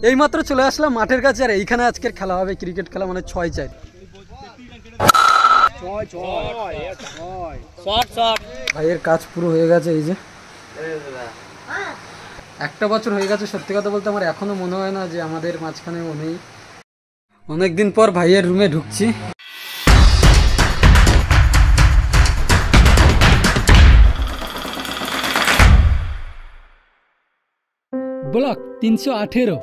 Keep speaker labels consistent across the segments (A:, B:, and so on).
A: এইমাত্র চলে আসলাম মাঠের কাছে, আর এইখানে আজকের খেলা হবে ক্রিকেট খেলা, মানে 6-4। ভাইয়ের কাজ পুরো হয়ে গেছে। এই যে একটা বছর হয়ে গেছে, সত্যি কথা বলতে আমার এখনো মনে হয় না যে আমাদের মাঝখানে নেই। অনেকদিন পর ভাইয়ের রুমে ঢুকছি। ব্লক 318।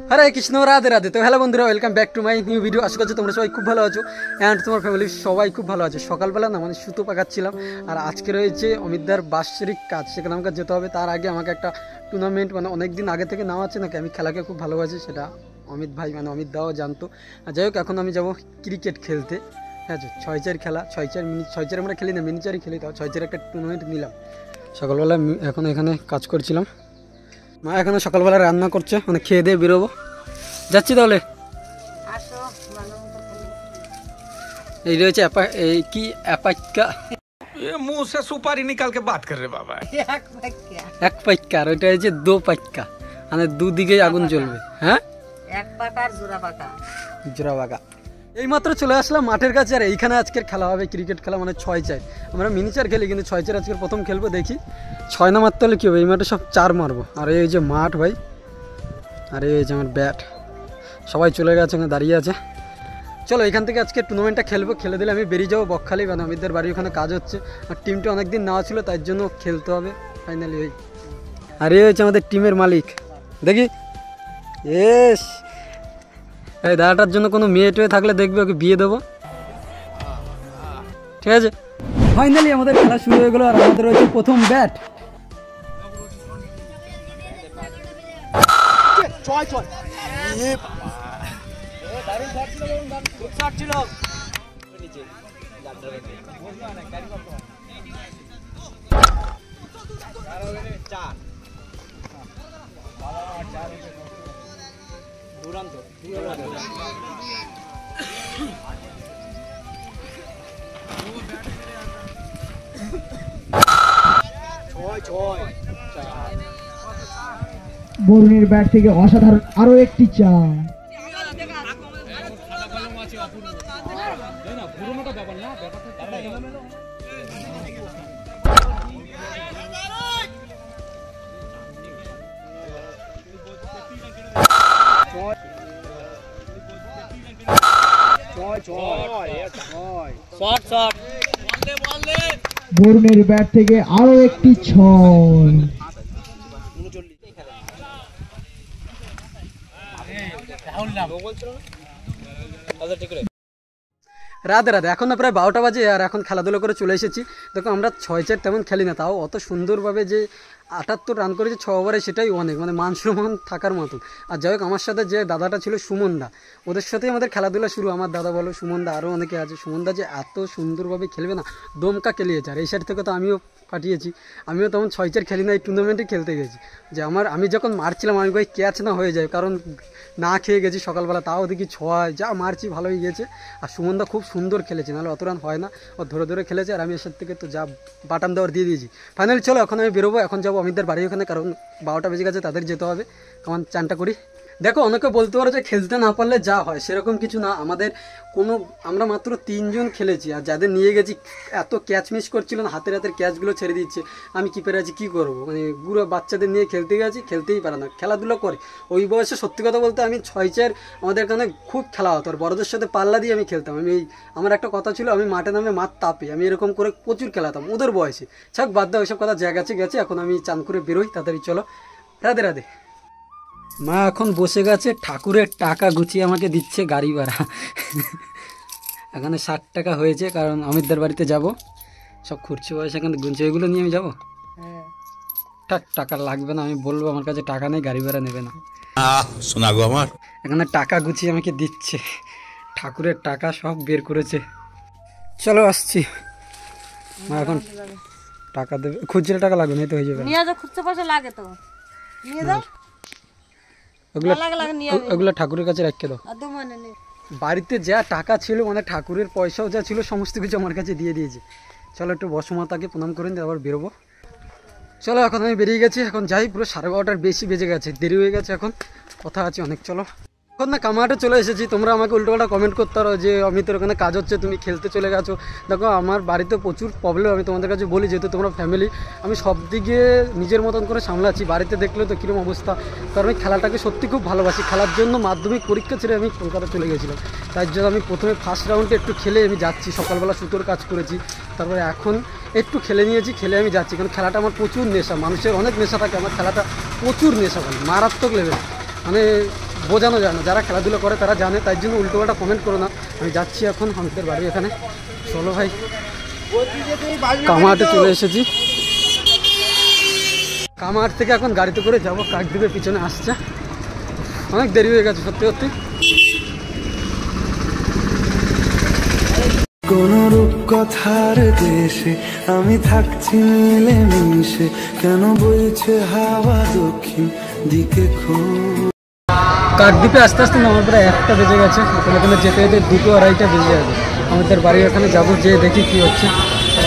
A: হরে কৃষ্ণ, রাধে রাধে। তো হ্যালো বন্ধুরা, welcome back to my new video. আশা করছি তোমরা সবাই খুব ভালো আছো অ্যান্ড তোমার ফ্যামিলির সবাই খুব ভালো আছে। সকালবেলা না মানে সুতো পাকাচ্ছিলাম, আর আজকে রয়েছে অমিতদার বাৎসরিক কাজ, সেখানে আমাকে যেতে হবে। তার আগে আমাকে একটা টুর্নামেন্ট, মানে অনেকদিন আগে থেকে নেওয়া আছে নাকি, আমি খেলাকে খুব ভালোবাসি, সেটা অমিত ভাই মানে অমিত দাও জানতো। আর যাই হোক, এখন আমি যাবো ক্রিকেট খেলতে। হ্যাঁ, 6-4 খেলা, 6-4 মিনিট। 6-4 আমরা খেলি না, মিনিচারই খেলি। তাও 6-4 একটা টুর্নামেন্ট নিলাম। সকালবেলা এখন এখানে কাজ করছিলাম। মা এখানে সকালবেলা রান্না করছে, মানে খেয়ে দিয়ে বেরোবো। যাচ্ছি তাহলে। এই রয়েছে কি অ্যাপাইক্কা,
B: मुंह से सुपारी निकाल के बात कर रहे बाबा।
A: এক পাইক্কা, আর ওইটা হচ্ছে 2 পাইক্কা, মানে দুদিকে আগুন জ্বলবে। হ্যাঁ,
C: এক পাকার জোড়া পাকা।
A: জোড়া বাগা। এইমাত্র চলে আসলাম মাঠের কাছে, আর এইখানে আজকের খেলা হবে ক্রিকেট খেলা, মানে 6-4। আমরা মিনিচার খেলি, কিন্তু 6-4 আজকের প্রথম খেলবো। দেখি 6 না মারতে হলে কী হবে, এই মাঠে সব 4 মারবো। আর এই যে মাঠ ভাই, আর এই যে আমার ব্যাট, সবাই চলে গেছে, ওখানে দাঁড়িয়ে আছে। চলো এখান থেকে আজকে টুর্নামেন্টটা খেলবো। খেলে দিলে আমি বেরিয়ে যাবো বকখালি, মানে অমিতদের বাড়ির ওখানে কাজ হচ্ছে। আর টিমটা অনেকদিন নেওয়া ছিল, তার জন্য খেলতে হবে ফাইনালি। ওই আর এই হচ্ছে আমাদের টিমের মালিক। দেখি এস, এই দাদাটার জন্য কোনো মেয়ে টেয়ে থাকলে দেখবে, ওকে বিয়ে দেবো, ঠিক আছে। ফাইনালি আমাদের খেলা শুরু হয়ে গেলো, আর আমাদের হচ্ছে প্রথম ব্যাট।
D: বরুণের ব্যাট থেকে অসাধারণ আরো একটি চার। বরুণের ব্যাট থেকে আরো একটি 6।
A: রাধে রাধে। এখন না প্রায় 12টা বাজে, আর এখন খেলাধুলো করে চলে এসেছি। দেখো আমরা 6-4 তেমন খেলি না, তাও অত সুন্দরভাবে যে 78 রান করেছে 6 ওভারে, সেটাই অনেক, মানে মান সম্মান থাকার মতন। আর যাই হোক, আমার সাথে যে দাদাটা ছিল সুমনদা, ওদের সাথেই আমাদের খেলাধুলা শুরু। আমার দাদা বলো, সুমনদা, আরও অনেকে আছে। সুমনদা যে এত সুন্দরভাবে খেলবে না, দমকা খেলিয়েছে। আর এই সাইড থেকে তো আমিও ফাটিয়েছি। আমিও তখন 6-4 খেলি না, এই টুর্নামেন্টে খেলতে গেছি। যে আমি যখন মারছিলাম, আমি ভাই ক্যাচ না হয়ে যায়, কারণ না খেয়ে গেছি সকালবেলা। তাও দেখি 6 যা মারছি, ভালোই গিয়েছে। আর সুমনদা খুব সুন্দর খেলেছে, নাহলে অত রান হয় না। ও ধরে ধরে খেলেছে, আর আমি এর সাথে থেকে তো যা বাটাম দেওয়ার দিয়ে দিয়েছি। ফাইনালি চলো এখন আমি বেরোবো। এখন যাবো অমিতদের বাড়ি ওখানে, কারণ 12টা বেজে গেছে, তাদের যেতে হবে। কেমন চানটা করি। দেখো অনেকে বলতে পারো যে খেলতে না পারলে যা হয়, সেরকম কিছু না। আমরা মাত্র 3 জন খেলেছি, আর যাদের নিয়ে গেছি এত ক্যাচ মিস করছিল না, হাতের ক্যাচগুলো ছেড়ে দিচ্ছে। আমি কিপারে আছি, কী করবো, মানে গুঁড়ো বাচ্চাদের নিয়ে খেলতে গেছি, খেলতেই পারে না, খেলাধুলো করে। ওই বয়সে সত্যি কথা বলতে আমি 6-4 আমাদের এখানে খুব খেলা হতো, আর বড়দের সাথে পাল্লা দিয়ে আমি খেলতাম। আমার একটা কথা ছিল, আমি মাঠে নামে মাঠ তাপে, আমি এরকম করে প্রচুর খেলাতাম ওদের বয়সে। ছাক বাদ দাও ওইসব কথা, যা গেছে। এখন আমি চান করে বেরোই, তাড়াতাড়ি চলো। রাধে রাধে। মা এখন বসে গেছে, ঠাকুরের টাকা গুছিয়ে আমাকে দিচ্ছে গাড়ি ভাড়া। এখানে 60 টাকা হয়েছে, কারণ অমিতদের বাড়িতে যাব। সব খুঁড়ছি বয়সে এখানে গুনছে, ওইগুলো নিয়ে আমি যাবো। টাকা লাগবে না, আমি বলবো আমার কাছে টাকা নেই, গাড়ি ভাড়া নেবে না।
B: শোনা গো আমার,
A: এখানে টাকা গুছিয়ে আমাকে দিচ্ছে, ঠাকুরের টাকা সব বের করেছে। চলো আসছি। মা এখন টাকা দেবে, খুচরো টাকা লাগবে না, তো হয়ে যাবে।
C: নিয়ে যাও, খুচরো পয়সা লাগে তো নিয়ে যাও।
A: ওগুলো ঠাকুরের কাছে রেখে দাও। বাড়িতে যা টাকা ছিল মানে ঠাকুরের পয়সাও যা ছিল সমস্ত কিছু আমার কাছে দিয়ে দিয়েছে। চলো একটু বসুমাতাকে প্রণাম করে দিয়ে আবার বেরোবো। চলো এখন আমি বেরিয়ে গেছি, এখন যাই, পুরো 12:30 বেশি বেজে গেছে, দেরি হয়ে গেছে, এখন কথা আছে অনেক। চলো এখন না কামাহাটে চলে এসেছি। তোমরা আমাকে উল্টোপাল্টা কমেন্ট করতে পারো যে অমিতের ওখানে কাজ হচ্ছে তুমি খেলতে চলে গেছো। দেখো আমার বাড়িতে প্রচুর প্রবলেম, আমি তোমাদের কাছে বলি যেহেতু তোমরা ফ্যামিলি, আমি সব দিকে নিজের মতন করে সামলাচ্ছি। বাড়িতে দেখলে তো কীরকম অবস্থা, কারণ আমি খেলাটাকে সত্যি খুব ভালোবাসি। খেলার জন্য মাধ্যমিক পরীক্ষা ছেড়ে আমি কলকাতা চলে গেছিলাম, তাই জন্য আমি প্রথমে ফার্স্ট রাউন্ডে একটু খেলে আমি যাচ্ছি। সকালবেলা সুতোর কাজ করেছি, তারপরে এখন একটু খেলে নিয়েছি, খেলে আমি যাচ্ছি। কারণ খেলাটা আমার প্রচুর নেশা, মানুষের অনেক নেশা থাকে, আমার খেলাটা প্রচুর নেশা, ভাই মারাত্মক লেভেল, মানে বোঝানো যায় না। যারা খেলাধুলো করে তারা জানে, তাই জন্য উল্টোপাল্টা কমেন্ট করো না। আমি যাচ্ছি এখন আমাদের বাড়ি এখানে। চলো ভাই, কামাহাটে চলে এসেছি। কামাহাট থেকে এখন গাড়িতে করে যাবো কাকদ্বীপের, পিছনে আসছে, অনেক দেরি হয়ে গেছে সত্যি সত্যি।
E: কোন রূপকথার দেশে আমি থাকছি মিলেমিশে, কেন বইছে হাওয়া দক্ষিণ দিকে
A: কাকদ্বীপে আস্তে আস্তে নামার পরে 1টা বেজে গেছে, এখানে যেতে যেতে 2টো আড়াইটা বেজে যাবে। আমাদের বাড়ি এখানে যাবো, যেয়ে দেখি কী হচ্ছে।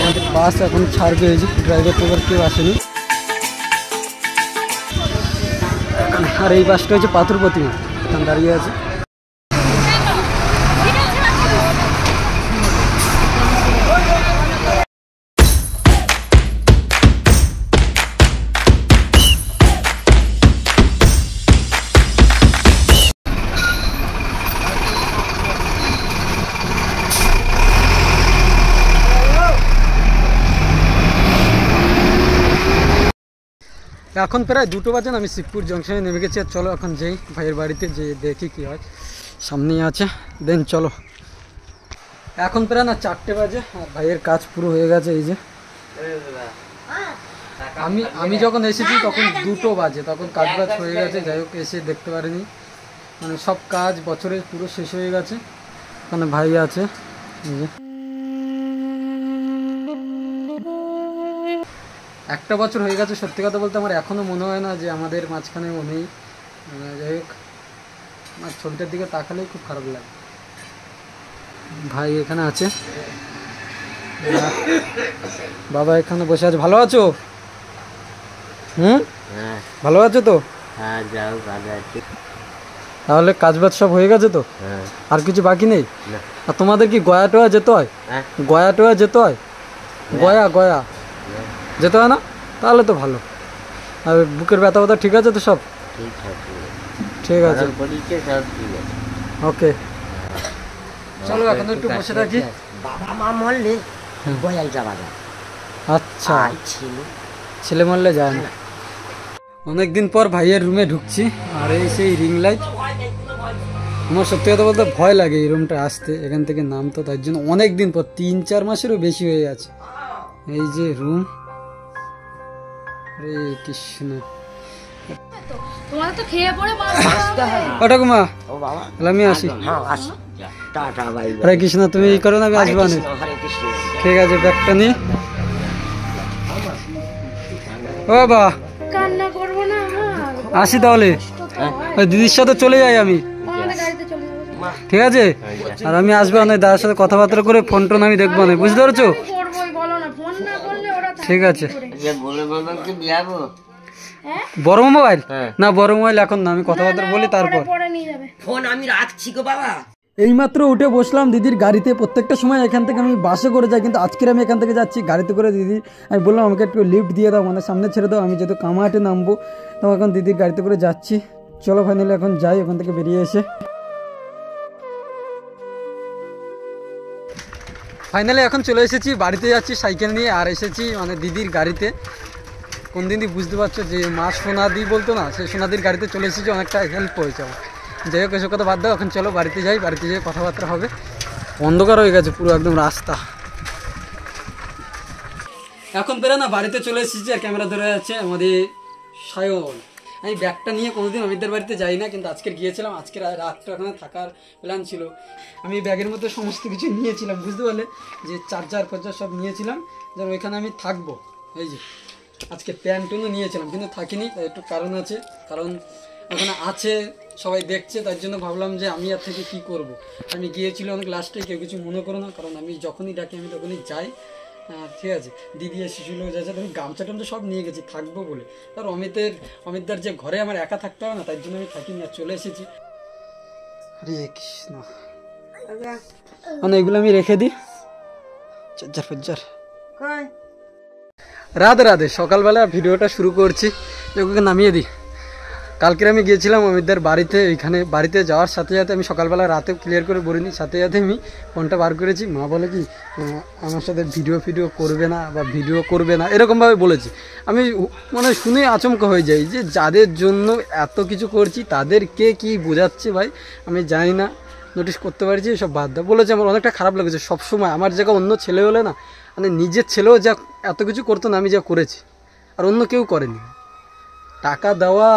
A: আমাদের বাস এখন ছাড়বে, এই যে ড্রাইভার টোভার কেউ আসেনি। আর এই বাসটা হচ্ছে পাথর প্রতিমা, এখানে দাঁড়িয়ে আছে। এখন প্রায় 2টো বাজে, আমি শিবপুর জংশনে নেমে গেছি। আর চলো এখন যাই ভাইয়ের বাড়িতে, যে দেখি কি হয়, সামনেই আছে। দেন চলো, এখন প্রায় না 4টে বাজে, আর ভাইয়ের কাজ পুরো হয়ে গেছে। এই যে আমি যখন এসেছি তখন 2টো বাজে, তখন কাজ বাজ হয়ে গেছে। যাই হোক, এসে দেখতে পারিনি, মানে সব কাজ বছরের পুরো শেষ হয়ে গেছে। ওখানে ভাই আছে, এই যে 1টা বছর হয়ে গেছে। সত্যি কথা বলতে আমার এখনও মনে হয় না যে আমাদের মাঝখানে ও নেই। যাই হোক, আমার ছবিটার দিকে তাকালেই খুব খারাপ লাগে। ভাই এখানে আছে, বাবা এখানে বসে আছে। ভালো আছো? ভালো আছো তো?
F: হ্যাঁ, যাও ভালো আছি।
A: তাহলে কাজ বাজ সব হয়ে গেছে তো? আর কিছু বাকি নেই? আর তোমাদের কি গয়া টয়া যেতে হয়? গয়া টয়া যেতে হয়? গয়া গয়া যেতে হয় না? তাহলে তো ভালো। আর বুকের ব্যথা ব্যথা ঠিক আছে তো সব? ঠিক আছে, ওকে। চলো এখন একটু বসে থাকি।
F: বাবা মা মরলে গয়াল যাওয়া যায়।
A: আচ্ছা, ছেলে মরলে যায় না। অনেকদিন পর ভাইয়ের রুমে ঢুকছি, আর এই সেই রিং লাইট। আমার সত্যি কথা বলতে ভয় লাগে এই রুমটা আসতে, এখান থেকে নামতো, তার জন্য অনেক দিন পর, 3-4 মাসেরও বেশি হয়ে গেছে। এই যে রুম, হরে কৃষ্ণ।
G: তোমার তো খেয়ে পড়ে
A: ও ঠাকুমা,
F: ও বাবা,
A: তাহলে আমি আসি।
F: হ্যাঁ আসি, টাটা বাই বাই।
A: হরে কৃষ্ণ, তুমি এই করো না, আমি আসবো না।
F: হরে কৃষ্ণ।
A: ঠিক আছে, ব্যাগটা নিয়ে। ও বাবা,
G: কান্না করবো না আমার।
A: আসি তাহলে, ওই দিদির সাথে চলে যাই আমি,
G: আমাদের গাড়িতে চলে যাবো।
A: ঠিক আছে? আর আমি আসবো না, দাদার সাথে কথাবার্তা করে ফোন টোন আমি দেখবো না, বুঝতে পারছো?
G: করবোই, বলো না, ফোন না করলে ওরা
A: ঠিক আছে।
F: যে বলে বাবাকে দিয়াবো।
A: বড় মোবাইল না, বড় মোবাইল এখন না, আমি কথাবার্তা বলি তারপর।
G: পরে নিয়ে যাবে।
F: ফোন আমি রাখছি গো বাবা।
A: এইমাত্র উঠে বসলাম দিদির গাড়িতে। প্রত্যেকটা সময় এখান থেকে আমি বাসে করে যাই, কিন্তু আজকের আমি এখান থেকে যাচ্ছি গাড়িতে করে। দিদি আমি বললাম আমাকে একটু লিফট দিয়ে দাও, মানে সামনে ছেড়ে দাও, আমি যেহেতু কামাহাটে নামবো, তো এখন দিদির গাড়িতে করে যাচ্ছি। চলো ফাইনালি এখন যাই ওখান থেকে বেরিয়ে এসে। ফাইনালি এখন চলে এসেছি, বাড়িতে যাচ্ছি সাইকেল নিয়ে, আর এসেছি মানে দিদির গাড়িতে। কোন দিন বুঝতে পারছো যে মা সোনাদি বলতো না, সেই সোনাদির গাড়িতে চলে এসেছি, অনেকটা হেল্প হয়েছে আমার। যাই হোক, এসব কথা বাদ দাও, এখন চলো বাড়িতে যাই, বাড়িতে যেয়ে কথাবার্তা হবে। অন্ধকার হয়ে গেছে পুরো একদম রাস্তা। এখন প্রায় না বাড়িতে চলে এসেছি, আর ক্যামেরা ধরে যাচ্ছে আমাদের সায়ন। আমি ব্যাগটা নিয়ে কোনোদিন অমিতদের বাড়িতে যাই না, কিন্তু আজকের গিয়েছিলাম। আজকের রাতটা ওখানে থাকার প্ল্যান ছিল। আমি ব্যাগের মধ্যে সমস্ত কিছু নিয়েছিলাম, বুঝতে পারলে, যে চার্জার ফার্জার সব নিয়েছিলাম, যেন ওইখানে আমি থাকবো। এই যে আজকে প্যান্টুনও নিয়েছিলাম, কিন্তু থাকিনি, তাই একটু কারণ আছে। কারণ ওখানে আছে সবাই দেখছে, তার জন্য ভাবলাম যে আমি আর থেকে কি করব। আমি গিয়েছিল অনেক লাস্টে, কেউ কিছু মনে করো না, কারণ আমি যখনই ডাকি আমি তখনই যাই। ঠিক আছে, দিদি এসেছিলো, যাচ্ছে, আমি গামছা টামছা সব নিয়ে গেছি থাকবো বলে। আর অমিতদার যে ঘরে আমার একা থাকতে হবে না, তাই জন্য আমি থাকিনি আর চলে এসেছি। হরে কৃষ্ণ, মানে এগুলো আমি রেখে দিই। রাধে রাধে। সকালবেলা ভিডিওটা শুরু করছি, ওকে নামিয়ে দিই। কালকে আমি গিয়েছিলাম অমিতদার বাড়িতে, ওইখানে বাড়িতে যাওয়ার সাথে সাথে আমি সকালবেলা রাতে ক্লিয়ার করে বলিনি, সাথে সাথে আমি ফোনটা বার করেছি। মা বলে কি আমার সাথে ভিডিও করবে না বা ভিডিও করবে না এরকমভাবে বলেছি। আমি মানে শুনে আচমকা হয়ে যাই যে যাদের জন্য এত কিছু করছি তাদেরকে কি বোঝাচ্ছে ভাই আমি জানি না, নোটিস করতে পারছি, এসব বাদ দাও বলেছে। আমার অনেকটা খারাপ লেগেছে। সবসময় আমার জায়গা অন্য ছেলে হলে না, মানে নিজের ছেলেও যা এত কিছু করতো না আমি যা করেছি, আর অন্য কেউ করেনি। টাকা দেওয়া,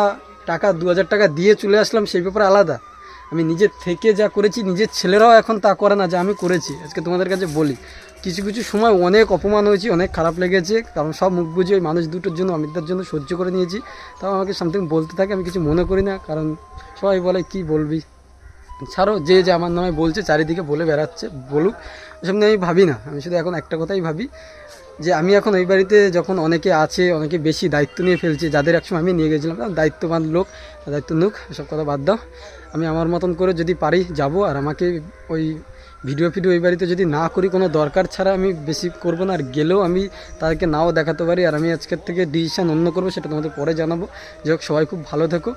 A: টাকা 2000 টাকা দিয়ে চলে আসলাম, সেই ব্যাপারে আলাদা। আমি নিজের থেকে যা করেছি নিজের ছেলেরাও এখন তা করে না যা আমি করেছি। আজকে তোমাদের কাছে বলি, কিছু কিছু সময় অনেক অপমান হয়েছি, অনেক খারাপ লেগেছে, কারণ সব মুখ বুঝে ওই মানুষ দুটোর জন্য, অমিতদার জন্য সহ্য করে নিয়েছি। তাও আমাকে সামথিং বলতে থাকে, আমি কিছু মনে করি না, কারণ সবাই বলে কি বলবি, ছাড়ো, যে যে আমার নামে বলছে চারিদিকে বলে বেড়াচ্ছে, বলুক, ওসব নিয়ে আমি ভাবি না। আমি শুধু এখন একটা কথাই ভাবি যে আমি এখন ওই বাড়িতে যখন অনেকে আছে, অনেকে বেশি দায়িত্ব নিয়ে ফেলছে, যাদের একসময় আমি নিয়ে গেছিলাম, দায়িত্ববান লোক, দায়িত্ব নুক, এসব কথা বাদ দাও। আমি আমার মতন করে যদি পারি যাব, আর আমাকে ওই ভিডিও ওই বাড়িতে যদি না করি, কোনো দরকার ছাড়া আমি বেশি করবো না, আর গেলেও আমি তাদেরকে নাও দেখাতে পারি। আর আমি আজকের থেকে ডিসিশান অন্য করবো, সেটা তোমাদের পরে জানাবো। যাই হোক, সবাই খুব ভালো থেকো।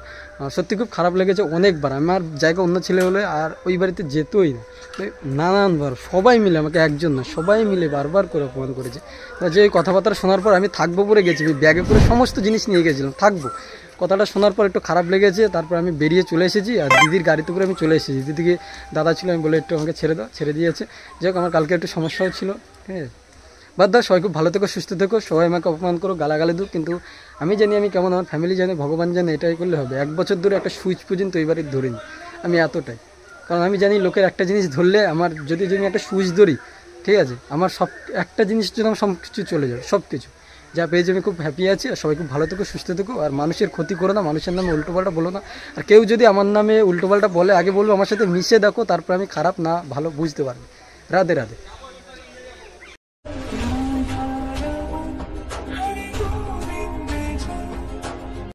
A: সত্যি খুব খারাপ লেগেছে অনেকবার, আমার জায়গা অন্য ছেলে হলে আর ওই বাড়িতে যেতই না, নানানবার সবাই মিলে, আমাকে একজন না সবাই মিলে বারবার করে অপমান করেছে। যে কথাবার্তা শোনার পর আমি থাকবো পরে গেছি, আমি ব্যাগে করে সমস্ত জিনিস নিয়ে গেছিলাম, থাকবো। কথাটা শোনার পর একটু খারাপ লেগেছে, তারপর আমি বেরিয়ে চলে এসেছি। আর দিদির গাড়িতে করে আমি চলে এসেছি, দিদিকে দাদা ছিল, আমি বলে একটু আমাকে ছেড়ে দাও, ছেড়ে দিয়েছে। যাই হোক, আমার কালকে একটু সমস্যাও ছিল, হ্যাঁ, বাদ দাও। সবাই খুব ভালো থেকো, সুস্থ থেকো। সবাই আমাকে অপমান করো, গালাগালি দু, কিন্তু আমি জানি আমি কেমন, আমার ফ্যামিলি জানে, ভগবান জানে, এটাই করলে হবে। 1 বছর ধরে একটা সুইচ পর্যন্ত এই বাড়ির ধরিনি আমি, এতটাই। কারণ আমি জানি লোকের একটা জিনিস ধরলে, আমার যদি আমি একটা সুইচ ধরি, ঠিক আছে, আমার সব একটা জিনিস জন্য আমার সব কিছু চলে যাবে, সব কিছু যা পেয়েছি। আমি খুব হ্যাপি আছি। আর সবাই খুব ভালো থেকো, সুস্থ থেকো। আর মানুষের ক্ষতি করো না, মানুষের নামে উল্টোপাল্টা বলো না। আর কেউ যদি আমার নামে উল্টোপাল্টা বলে, আগে বলবো আমার সাথে মিশে দেখো, তারপর আমি খারাপ না ভালো বুঝতে পারবো। রাধে রাধে।